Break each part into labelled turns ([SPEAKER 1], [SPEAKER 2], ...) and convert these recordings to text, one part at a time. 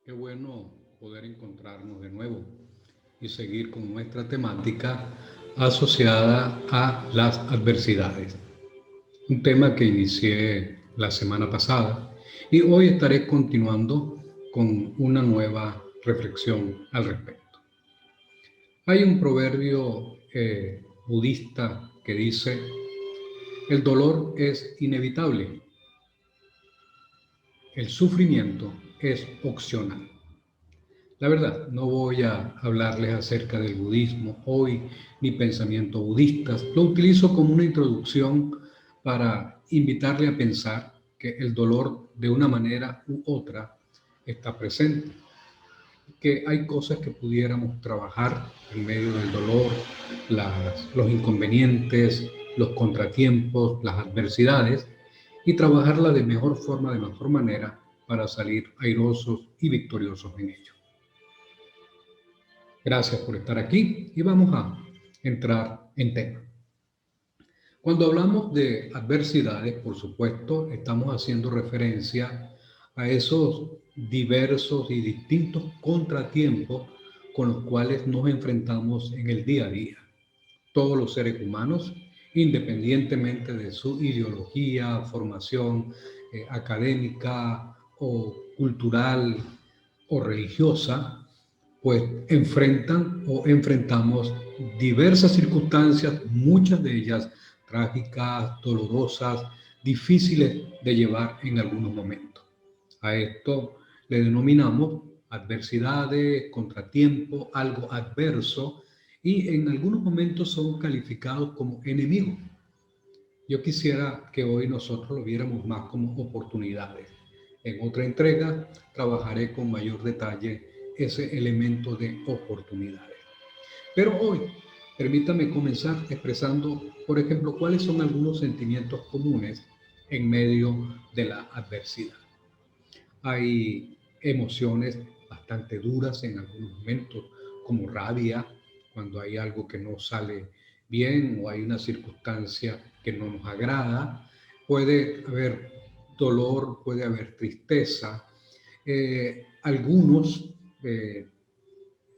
[SPEAKER 1] Qué bueno poder encontrarnos de nuevo y seguir con nuestra temática asociada a las adversidades. Un tema que inicié la semana pasada y hoy estaré continuando con una nueva reflexión al respecto. Hay un proverbio budista que dice, el dolor es inevitable, el sufrimiento es opcional. La verdad, no voy a hablarles acerca del budismo hoy ni pensamientos budistas. Lo utilizo como una introducción para invitarle a pensar que el dolor de una manera u otra está presente, que hay cosas que pudiéramos trabajar en medio del dolor, los inconvenientes, los contratiempos, las adversidades, y trabajarla de mejor forma, de mejor manera, para salir airosos y victoriosos en ello. Gracias por estar aquí y vamos a entrar en tema. Cuando hablamos de adversidades, por supuesto, estamos haciendo referencia a esos diversos y distintos contratiempos con los cuales nos enfrentamos en el día a día. Todos los seres humanos, independientemente de su ideología, formación académica o cultural o religiosa, pues enfrentan o enfrentamos diversas circunstancias, muchas de ellas trágicas, dolorosas, difíciles de llevar en algunos momentos. A esto le denominamos adversidades, contratiempo, algo adverso, y en algunos momentos son calificados como enemigos. Yo quisiera que hoy nosotros lo viéramos más como oportunidades. En otra entrega trabajaré con mayor detalle ese elemento de oportunidades. Pero hoy, permítame comenzar expresando, por ejemplo, cuáles son algunos sentimientos comunes en medio de la adversidad. Hay emociones bastante duras en algunos momentos, como rabia, cuando hay algo que no sale bien o hay una circunstancia que no nos agrada. Puede haber dolor, puede haber tristeza. Algunos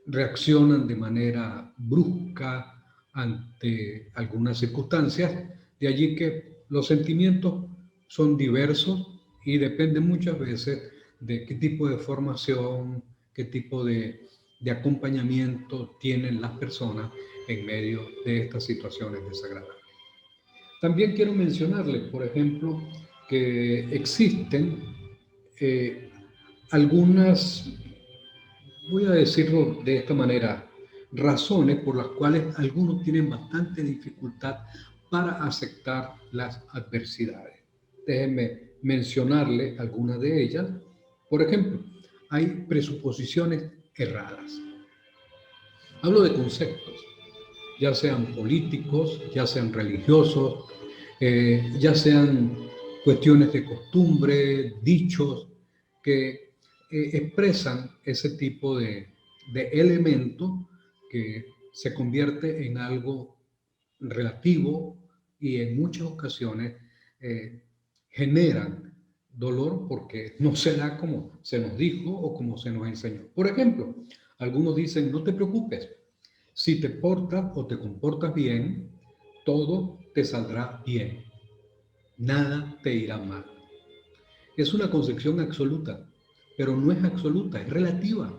[SPEAKER 1] reaccionan de manera brusca ante algunas circunstancias, de allí que los sentimientos son diversos y dependen muchas veces de qué tipo de formación, qué tipo de acompañamiento tienen las personas en medio de estas situaciones desagradables. También quiero mencionarles, por ejemplo, que existen eh, algunas, voy a decirlo de esta manera, razones por las cuales algunos tienen bastante dificultad para aceptar las adversidades. Déjenme mencionarle algunas de ellas. Por ejemplo, hay presuposiciones erradas. Hablo de conceptos, ya sean políticos, ya sean religiosos, ya sean cuestiones de costumbre, dichos, que expresan ese tipo de elemento que se convierte en algo relativo y en muchas ocasiones eh, generan dolor porque no se da como se nos dijo o como se nos enseñó. Por ejemplo, algunos dicen, no te preocupes, si te portas o te comportas bien, todo te saldrá bien, nada te irá mal. Es una concepción absoluta, pero no es absoluta, es relativa,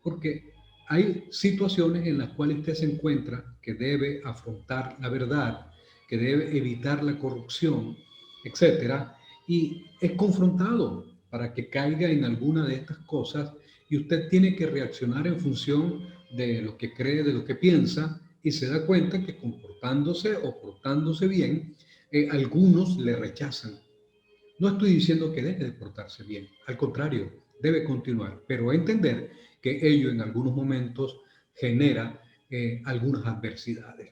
[SPEAKER 1] porque hay situaciones en las cuales usted se encuentra que debe afrontar la verdad, que debe evitar la corrupción, etcétera, y es confrontado para que caiga en alguna de estas cosas y usted tiene que reaccionar en función de lo que cree, de lo que piensa y se da cuenta que comportándose o portándose bien, algunos le rechazan. No estoy diciendo que deje de portarse bien, al contrario, debe continuar, pero entender que ello en algunos momentos genera algunas adversidades.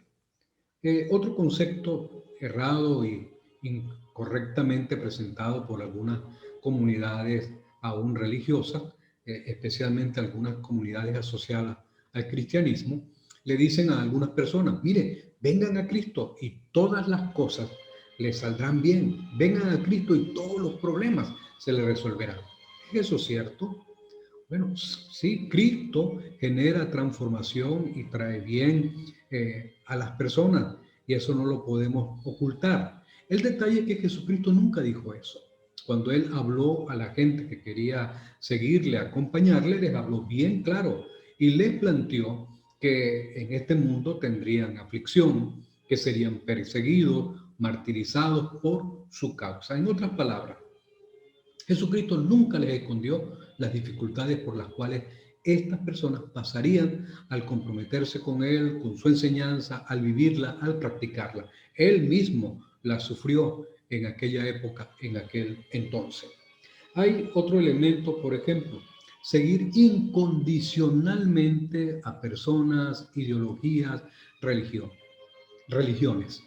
[SPEAKER 1] Otro concepto errado y incorrectamente presentado por algunas comunidades aún religiosas, especialmente algunas comunidades asociadas al cristianismo, le dicen a algunas personas, mire, vengan a Cristo y todas las cosas les saldrán bien, vengan a Cristo y todos los problemas se les resolverán. ¿Es eso cierto? Bueno, sí, Cristo genera transformación y trae bien a las personas y eso no lo podemos ocultar. El detalle es que Jesucristo nunca dijo eso. Cuando Él habló a la gente que quería seguirle, acompañarle, les habló bien claro y les planteó que en este mundo tendrían aflicción, que serían perseguidos, martirizados por su causa. En otras palabras, Jesucristo nunca les escondió las dificultades por las cuales estas personas pasarían al comprometerse con Él, con su enseñanza, al vivirla, al practicarla. Él mismo la sufrió en aquella época, en aquel entonces. Hay otro elemento, por ejemplo, seguir incondicionalmente a personas, ideologías, religiones.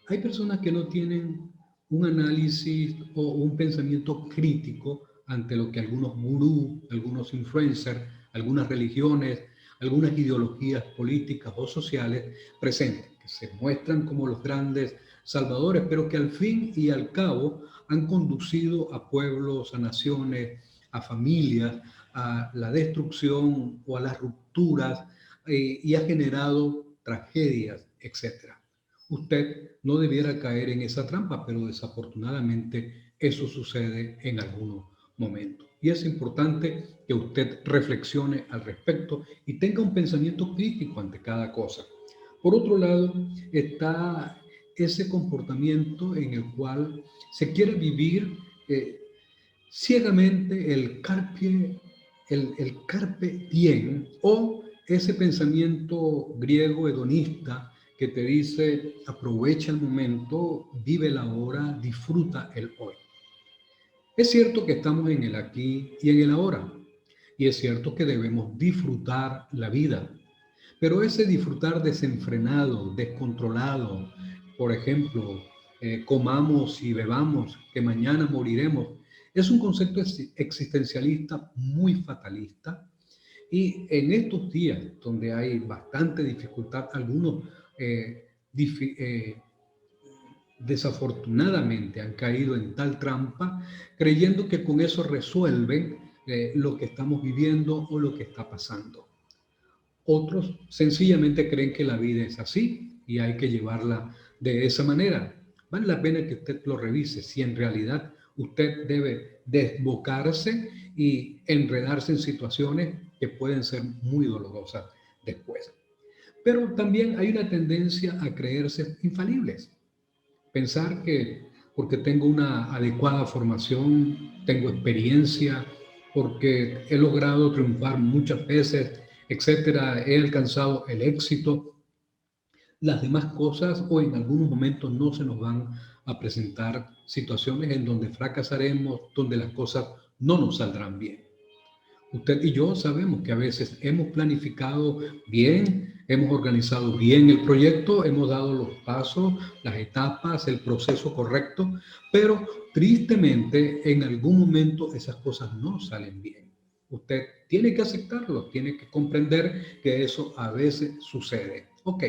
[SPEAKER 1] Hay personas que no tienen un análisis o un pensamiento crítico ante lo que algunos gurús, algunos influencers, algunas religiones, algunas ideologías políticas o sociales presenten, que se muestran como los grandes salvadores, pero que al fin y al cabo han conducido a pueblos, a naciones, a familias, a la destrucción o a las rupturas y ha generado tragedias, etcétera. Usted no debiera caer en esa trampa, pero desafortunadamente eso sucede en algunos momentos. Y es importante que usted reflexione al respecto y tenga un pensamiento crítico ante cada cosa. Por otro lado, está ese comportamiento en el cual se quiere vivir ciegamente el carpe diem o ese pensamiento griego hedonista que te dice aprovecha el momento, vive la hora, disfruta el hoy. Es cierto que estamos en el aquí y en el ahora y es cierto que debemos disfrutar la vida, pero ese disfrutar desenfrenado, descontrolado, por ejemplo, comamos y bebamos, que mañana moriremos, es un concepto existencialista muy fatalista y en estos días donde hay bastante dificultad, algunos desafortunadamente han caído en tal trampa creyendo que con eso resuelven lo que estamos viviendo o lo que está pasando. Otros sencillamente creen que la vida es así y hay que llevarla de esa manera. Vale la pena que usted lo revise si en realidad usted debe desbocarse y enredarse en situaciones que pueden ser muy dolorosas después. Pero también hay una tendencia a creerse infalibles. Pensar que porque tengo una adecuada formación, tengo experiencia, porque he logrado triunfar muchas veces, etcétera, he alcanzado el éxito, las demás cosas o en algunos momentos no se nos van a presentar situaciones en donde fracasaremos, donde las cosas no nos saldrán bien. Usted y yo sabemos que a veces hemos planificado bien, hemos organizado bien el proyecto, hemos dado los pasos, las etapas, el proceso correcto, pero tristemente en algún momento esas cosas no salen bien. Usted tiene que aceptarlo, tiene que comprender que eso a veces sucede. Ok,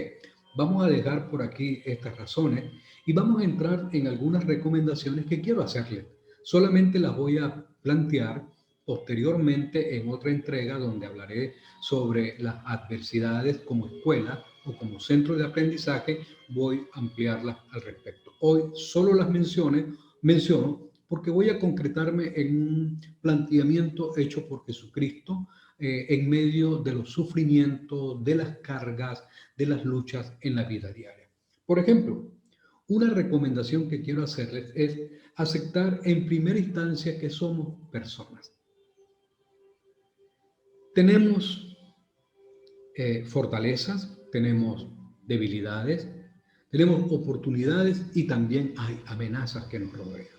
[SPEAKER 1] vamos a dejar por aquí estas razones y vamos a entrar en algunas recomendaciones que quiero hacerle. Solamente las voy a plantear posteriormente en otra entrega donde hablaré sobre las adversidades como escuela o como centro de aprendizaje, voy a ampliarlas al respecto. Hoy solo las menciono porque voy a concretarme en un planteamiento hecho por Jesucristo en medio de los sufrimientos, de las cargas, de las luchas en la vida diaria. Por ejemplo, una recomendación que quiero hacerles es aceptar en primera instancia que somos personas. Tenemos fortalezas, tenemos debilidades, tenemos oportunidades y también hay amenazas que nos rodean.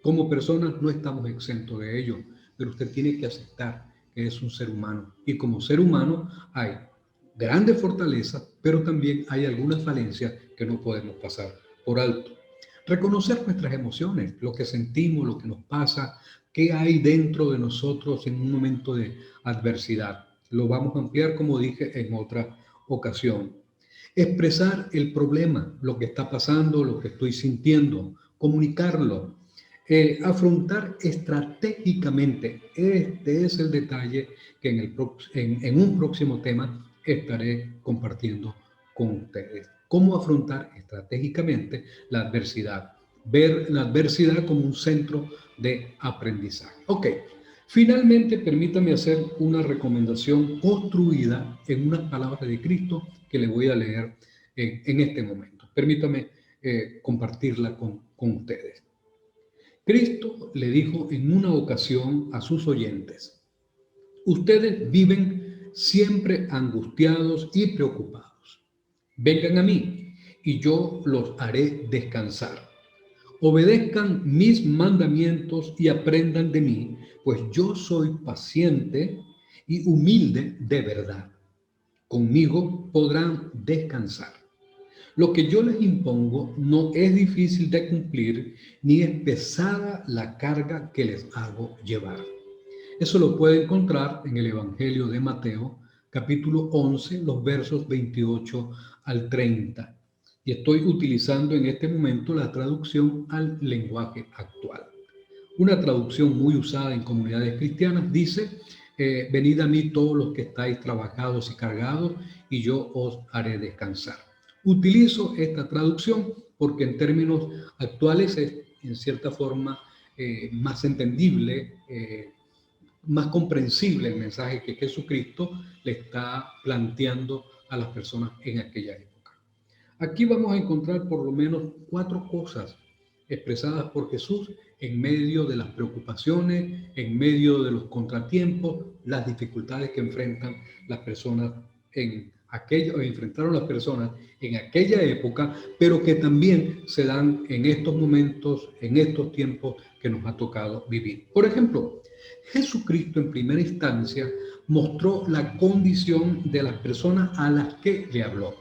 [SPEAKER 1] Como personas no estamos exentos de ello, pero usted tiene que aceptar que es un ser humano y como ser humano hay grandes fortalezas, pero también hay algunas falencias que no podemos pasar por alto. Reconocer nuestras emociones, lo que sentimos, lo que nos pasa, qué hay dentro de nosotros en un momento de adversidad. Lo vamos a ampliar, como dije, en otra ocasión. Expresar el problema, lo que está pasando, lo que estoy sintiendo, comunicarlo. Afrontar estratégicamente. Este es el detalle que en un próximo tema estaré compartiendo con ustedes. Cómo afrontar estratégicamente la adversidad. Ver la adversidad como un centro de aprendizaje. Ok, finalmente permítame hacer una recomendación construida en unas palabras de Cristo que le voy a leer en este momento. Permítame compartirla con ustedes. Cristo le dijo en una ocasión a sus oyentes: ustedes viven siempre angustiados y preocupados. Vengan a mí y yo los haré descansar. Obedezcan mis mandamientos y aprendan de mí, pues yo soy paciente y humilde de verdad. Conmigo podrán descansar. Lo que yo les impongo no es difícil de cumplir, ni es pesada la carga que les hago llevar. Eso lo puede encontrar en el Evangelio de Mateo, capítulo 11, los versos 28 al 30. Y estoy utilizando en este momento la traducción al lenguaje actual. Una traducción muy usada en comunidades cristianas dice: venid a mí todos los que estáis trabajados y cargados, y yo os haré descansar. Utilizo esta traducción porque en términos actuales es en cierta forma más entendible, más comprensible el mensaje que Jesucristo le está planteando a las personas en aquella época. Aquí vamos a encontrar por lo menos 4 cosas expresadas por Jesús en medio de las preocupaciones, en medio de los contratiempos, las dificultades que enfrentan las personas enfrentaron las personas en aquella época, pero que también se dan en estos momentos, en estos tiempos que nos ha tocado vivir. Por ejemplo, Jesucristo en primera instancia mostró la condición de las personas a las que le habló.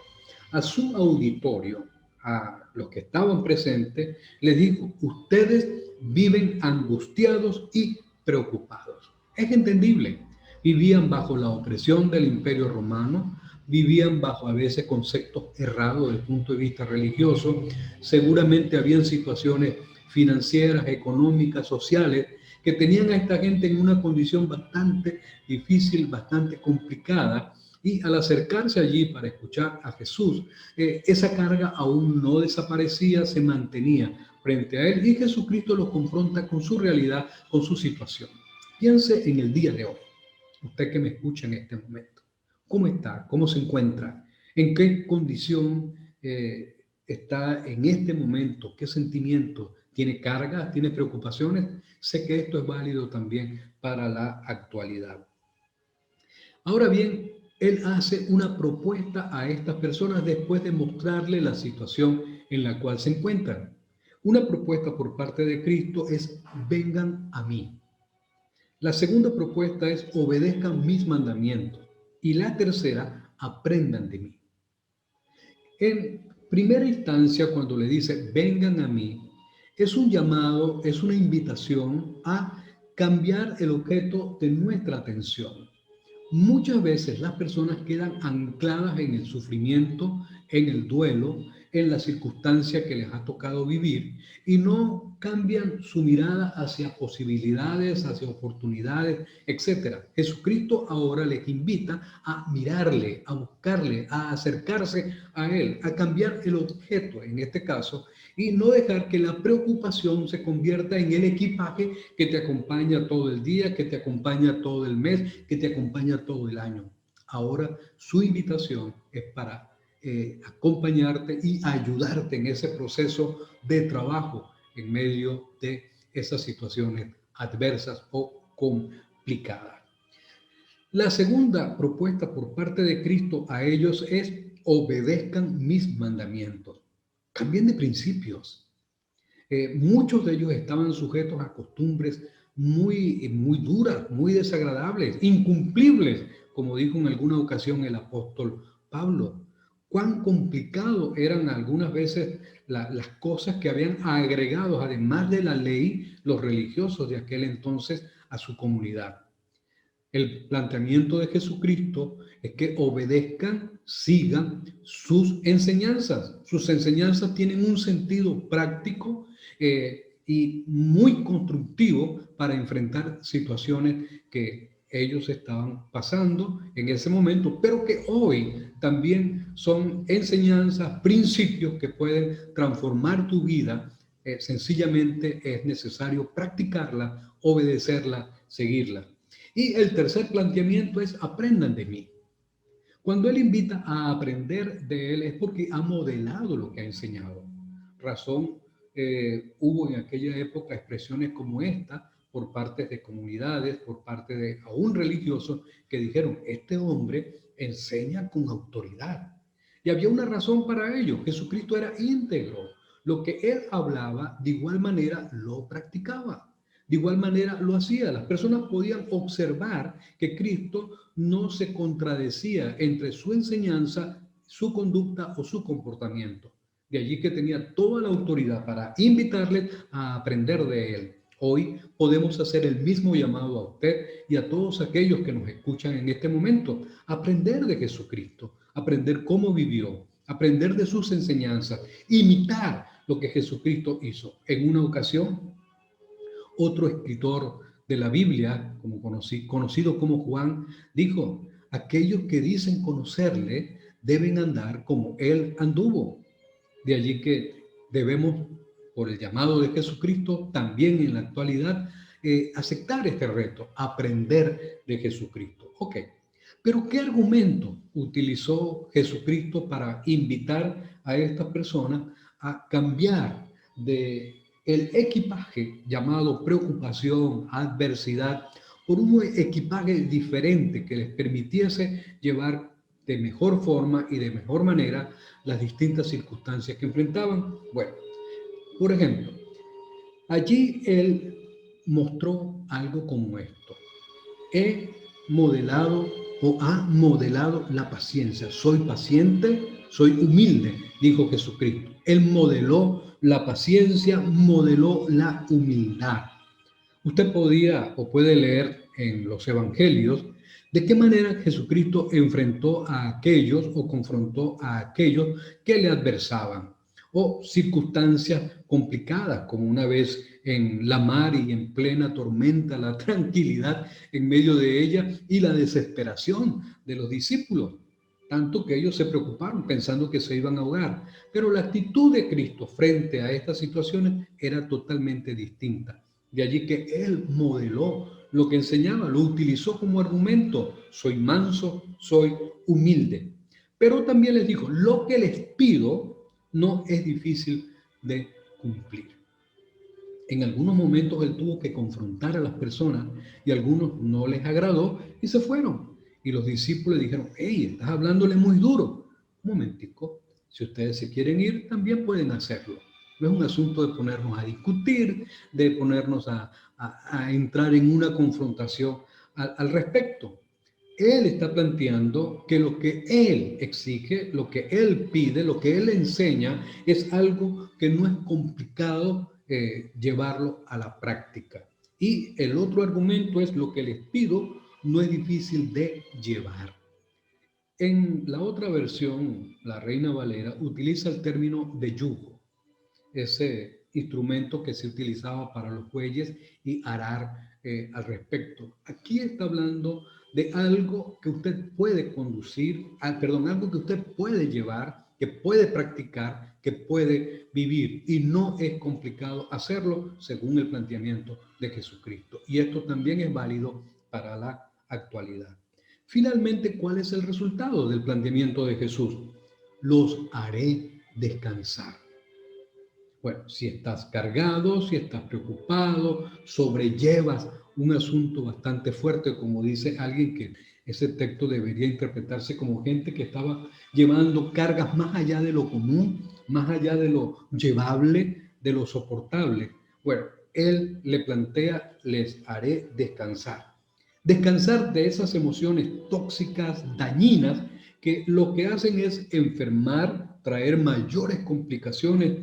[SPEAKER 1] A su auditorio, a los que estaban presentes, les dijo: ustedes viven angustiados y preocupados. Es entendible. Vivían bajo la opresión del Imperio Romano, vivían bajo a veces conceptos errados desde el punto de vista religioso, seguramente habían situaciones financieras, económicas, sociales, que tenían a esta gente en una condición bastante difícil, bastante complicada, y al acercarse allí para escuchar a Jesús, esa carga aún no desaparecía, se mantenía frente a él, y Jesucristo los confronta con su realidad, con su situación. Piense en el día de hoy, usted que me escucha en este momento. ¿Cómo está? ¿Cómo se encuentra? ¿En qué condición está en este momento? ¿Qué sentimiento? ¿Tiene cargas? ¿Tiene preocupaciones? Sé que esto es válido también para la actualidad. Ahora bien, él hace una propuesta a estas personas después de mostrarle la situación en la cual se encuentran. Una propuesta por parte de Cristo es: vengan a mí. La segunda propuesta es: obedezcan mis mandamientos. Y la tercera: aprendan de mí. En primera instancia, cuando le dice vengan a mí, es un llamado, es una invitación a cambiar el objeto de nuestra atención. Muchas veces las personas quedan ancladas en el sufrimiento, en el duelo, en la circunstancia que les ha tocado vivir, y no cambian su mirada hacia posibilidades, hacia oportunidades, etc. Jesucristo ahora les invita a mirarle, a buscarle, a acercarse a Él, a cambiar el objeto en este caso, y no dejar que la preocupación se convierta en el equipaje que te acompaña todo el día, que te acompaña todo el mes, que te acompaña todo el año. Ahora su invitación es para acompañarte y ayudarte en ese proceso de trabajo en medio de esas situaciones adversas o complicadas. La segunda propuesta por parte de Cristo a ellos es: obedezcan mis mandamientos. Cambien de principios. Muchos de ellos estaban sujetos a costumbres muy duras, muy desagradables, incumplibles, como dijo en alguna ocasión el apóstol Pablo. Cuán complicado eran algunas veces las cosas que habían agregado, además de la ley, los religiosos de aquel entonces a su comunidad. El planteamiento de Jesucristo es que obedezcan, sigan sus enseñanzas. Sus enseñanzas tienen un sentido práctico, y muy constructivo para enfrentar situaciones que ellos estaban pasando en ese momento, pero que hoy también son enseñanzas, principios que pueden transformar tu vida. Sencillamente es necesario practicarla, obedecerla, seguirla. Y el tercer planteamiento es: aprendan de mí. Cuando Él invita a aprender de Él es porque ha modelado lo que ha enseñado. Razón, hubo en aquella época expresiones como esta por parte de comunidades, por parte de aún religiosos, que dijeron: este hombre enseña con autoridad. Y había una razón para ello: Jesucristo era íntegro. Lo que Él hablaba, de igual manera lo practicaba. De igual manera lo hacía. Las personas podían observar que Cristo no se contradecía entre su enseñanza, su conducta o su comportamiento. De allí que tenía toda la autoridad para invitarles a aprender de él. Hoy podemos hacer el mismo llamado a usted y a todos aquellos que nos escuchan en este momento: aprender de Jesucristo, aprender cómo vivió, aprender de sus enseñanzas, imitar lo que Jesucristo hizo. En una ocasión, otro escritor de la Biblia, conocido como Juan, dijo: aquellos que dicen conocerle deben andar como él anduvo. De allí que debemos, por el llamado de Jesucristo, también en la actualidad, aceptar este reto, aprender de Jesucristo. Ok, pero ¿qué argumento utilizó Jesucristo para invitar a estas personas a cambiar de el equipaje llamado preocupación, adversidad, por un equipaje diferente que les permitiese llevar de mejor forma y de mejor manera las distintas circunstancias que enfrentaban? Bueno, por ejemplo, allí él mostró algo como esto: he modelado o ha modelado la paciencia. Soy paciente, soy humilde, dijo Jesucristo. Él modeló la paciencia, modeló la humildad. Usted podía o puede leer en los evangelios de qué manera Jesucristo enfrentó a aquellos o confrontó a aquellos que le adversaban, o circunstancias complicadas, como una vez en la mar y en plena tormenta, la tranquilidad en medio de ella y la desesperación de los discípulos, tanto que ellos se preocuparon pensando que se iban a ahogar. Pero la actitud de Cristo frente a estas situaciones era totalmente distinta. De allí que Él modeló lo que enseñaba, lo utilizó como argumento: soy manso, soy humilde. Pero también les dijo: lo que les pido no es difícil de cumplir. En algunos momentos Él tuvo que confrontar a las personas y a algunos no les agradó y se fueron. Y los discípulos dijeron: hey, estás hablándole muy duro. Un momentico, si ustedes se quieren ir, también pueden hacerlo. No es un asunto de ponernos a discutir, de ponernos a entrar en una confrontación al respecto. Él está planteando que lo que Él exige, lo que Él pide, lo que Él enseña es algo que no es complicado llevarlo a la práctica. Y el otro argumento es: lo que les pido no es difícil de llevar. En la otra versión, la Reina Valera utiliza el término de yugo, ese instrumento que se utilizaba para los bueyes y arar al respecto. Aquí está hablando de algo que usted puede conducir, algo que usted puede llevar, que puede practicar, que puede vivir, y no es complicado hacerlo según el planteamiento de Jesucristo. Y esto también es válido para la actualidad. Finalmente, ¿cuál es el resultado del planteamiento de Jesús? Los haré descansar. Bueno, si estás cargado, si estás preocupado, sobrellevas un asunto bastante fuerte, como dice alguien, que ese texto debería interpretarse como gente que estaba llevando cargas más allá de lo común, más allá de lo llevable, de lo soportable. Bueno, él le plantea: les haré descansar. Descansar de esas emociones tóxicas, dañinas, que lo que hacen es enfermar, traer mayores complicaciones.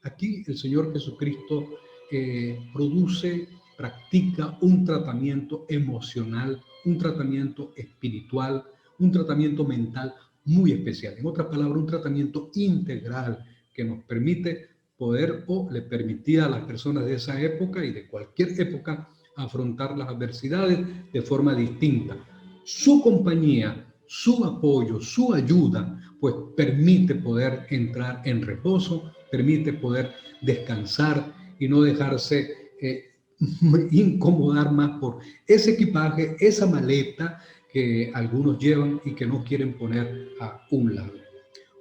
[SPEAKER 1] Aquí el Señor Jesucristo produce, practica un tratamiento emocional, un tratamiento espiritual, un tratamiento mental muy especial. En otras palabras, un tratamiento integral que nos permite poder o le permitía a las personas de esa época y de cualquier época afrontar las adversidades de forma distinta. Su compañía, su apoyo, su ayuda, pues permite poder entrar en reposo, permite poder descansar y no dejarse incomodar más por ese equipaje, esa maleta que algunos llevan y que no quieren poner a un lado.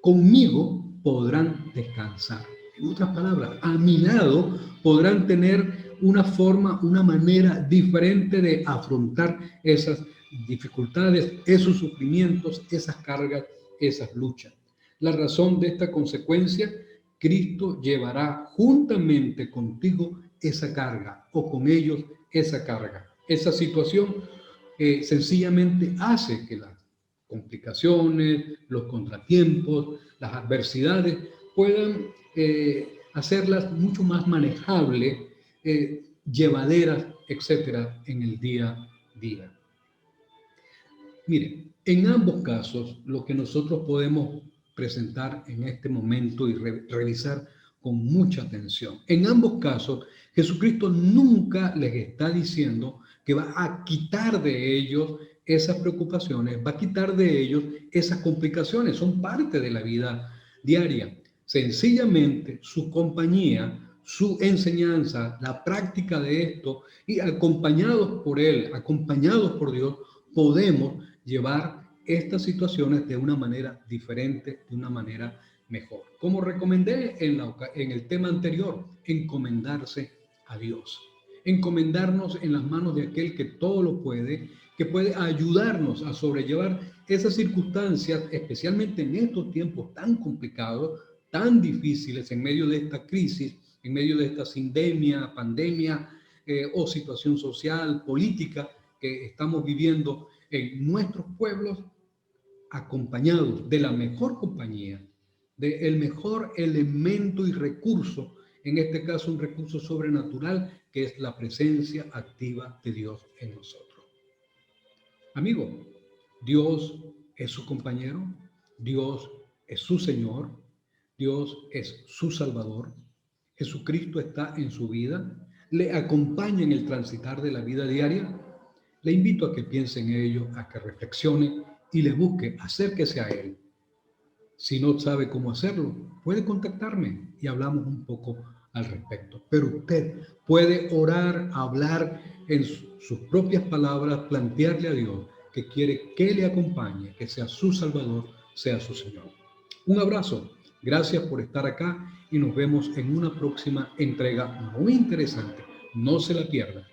[SPEAKER 1] Conmigo podrán descansar. En otras palabras, a mi lado podrán tener una forma, una manera diferente de afrontar esas dificultades, esos sufrimientos, esas cargas, esas luchas. La razón de esta consecuencia, Cristo llevará juntamente contigo esa carga o con ellos esa carga. Esa situación sencillamente hace que las complicaciones, los contratiempos, las adversidades puedan hacerlas mucho más manejables, llevaderas, etcétera, en el día a día. Miren, en ambos casos, lo que nosotros podemos presentar en este momento y revisar con mucha atención. En ambos casos, Jesucristo nunca les está diciendo que va a quitar de ellos esas preocupaciones, va a quitar de ellos esas complicaciones, son parte de la vida diaria. Sencillamente, su compañía, su enseñanza, la práctica de esto, y acompañados por Él, acompañados por Dios, podemos llevar estas situaciones de una manera diferente, de una manera mejor. Como recomendé en el tema anterior, encomendarse a Dios. Encomendarnos en las manos de aquel que todo lo puede, que puede ayudarnos a sobrellevar esas circunstancias, especialmente en estos tiempos tan complicados, tan difíciles, en medio de esta crisis, en medio de esta sindemia, pandemia o situación social, política que estamos viviendo en nuestros pueblos, acompañados de la mejor compañía, del mejor elemento y recurso, en este caso un recurso sobrenatural, que es la presencia activa de Dios en nosotros. Amigo, Dios es su compañero, Dios es su Señor, Dios es su Salvador, Jesucristo está en su vida, le acompaña en el transitar de la vida diaria. Le invito a que piense en ello, a que reflexione y le busque, acérquese a Él. Si no sabe cómo hacerlo, puede contactarme y hablamos un poco al respecto. Pero usted puede orar, hablar en sus propias palabras, plantearle a Dios que quiere que le acompañe, que sea su Salvador, sea su Señor. Un abrazo, gracias por estar acá y nos vemos en una próxima entrega muy interesante. No se la pierda.